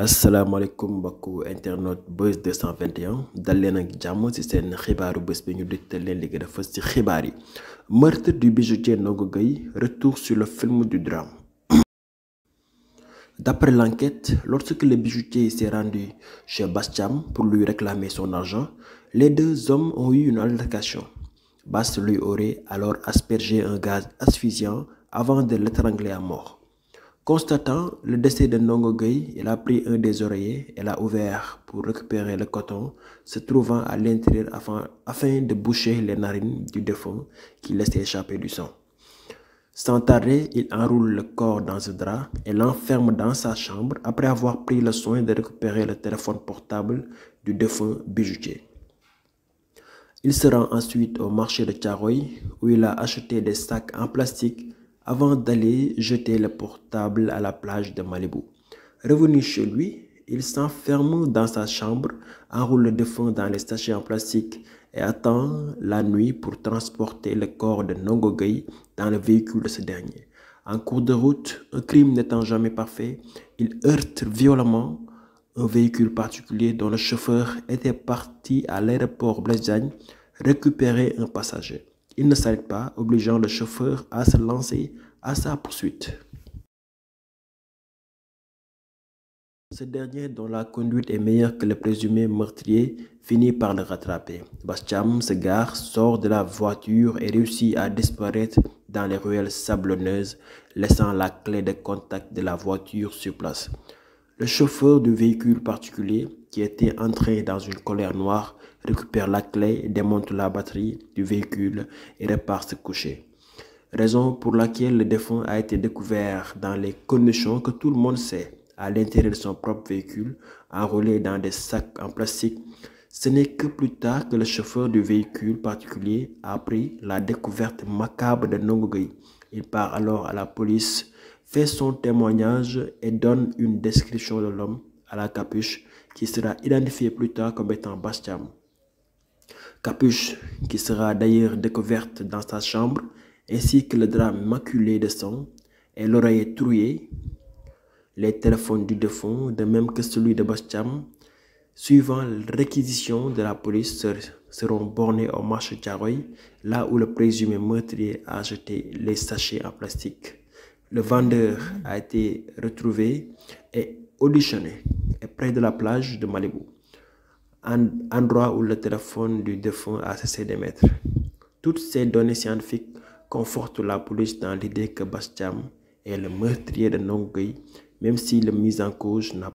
asalaamaaleykum mbokku internet Buzz 221 dal leen ak jàmm ci seen xibaaru bés bi ñu dégtal leen li gën a fës ci xibaar yi. Meurtre du bijoutier Ndongo Gueye, retour sur le film du drame. D'après l'enquête, lorsque le bijoutier s'est rendu chez Bass Thiam pour lui réclamer son argent, les deux hommes ont eu une altercation. Bass lui aurait alors aspergé un gaz asphyxiant avant de l'étrangler à mort. Constatant le décès de Ndongo Gueye, il a pris un des oreillers et l'a ouvert pour récupérer le coton se trouvant à l'intérieur afin de boucher les narines du défunt qui laissait échapper du sang. Sans tarder, il enroule le corps dans un drap et l'enferme dans sa chambre après avoir pris le soin de récupérer le téléphone portable du défunt bijoutier. Il se rend ensuite au marché de Thiaroye où il a acheté des sacs en plastique avant d'aller jeter le portable à la plage de Malibu. Revenu chez lui, il s'enferme dans sa chambre, enroule le défunt dans les sachets en plastique et attend la nuit pour transporter le corps de Ndongo Gueye dans le véhicule de ce dernier. En cours de route, un crime n'étant jamais parfait, il heurte violemment un véhicule particulier dont le chauffeur était parti à l'aéroport Blaise Diagne récupérer un passager. Il ne s'arrête pas, obligeant le chauffeur à se lancer à sa poursuite. Ce dernier, dont la conduite est meilleure que le présumé meurtrier, finit par le rattraper. Bass Thiam se gare, sort de la voiture et réussit à disparaître dans les ruelles sablonneuses, laissant la clé de contact de la voiture sur place. Le chauffeur du véhicule particulier, qui était entré dans une colère noire, récupère la clé, démonte la batterie du véhicule et repart se coucher. Raison pour laquelle le défunt a été découvert dans les conditions que tout le monde sait, à l'intérieur de son propre véhicule, enroulé dans des sacs en plastique. Ce n'est que plus tard que le chauffeur du véhicule particulier a appris la découverte macabre de Ndongo Gueye. Il part alors à la police, fait son témoignage et donne une description de l'homme à la capuche qui sera identifié plus tard comme étant Bass Thiam. Capuche qui sera d'ailleurs découverte dans sa chambre, ainsi que le drap maculé de sang et l'oreiller troué, les téléphones du défunt, de même que celui de Bass Thiam, suivant la réquisition de la police, seront bornés au marché de Thiaroye, là où le présumé meurtrier a jeté les sachets en plastique. Le vendeur a été retrouvé et auditionné près de la plage de Malibu, endroit où le téléphone du défunt a cessé d'émettre. Toutes ces données scientifiques confortent la police dans l'idée que Bass Thiam est le meurtrier de Ndongo Gueye, même si le mis en cause n'a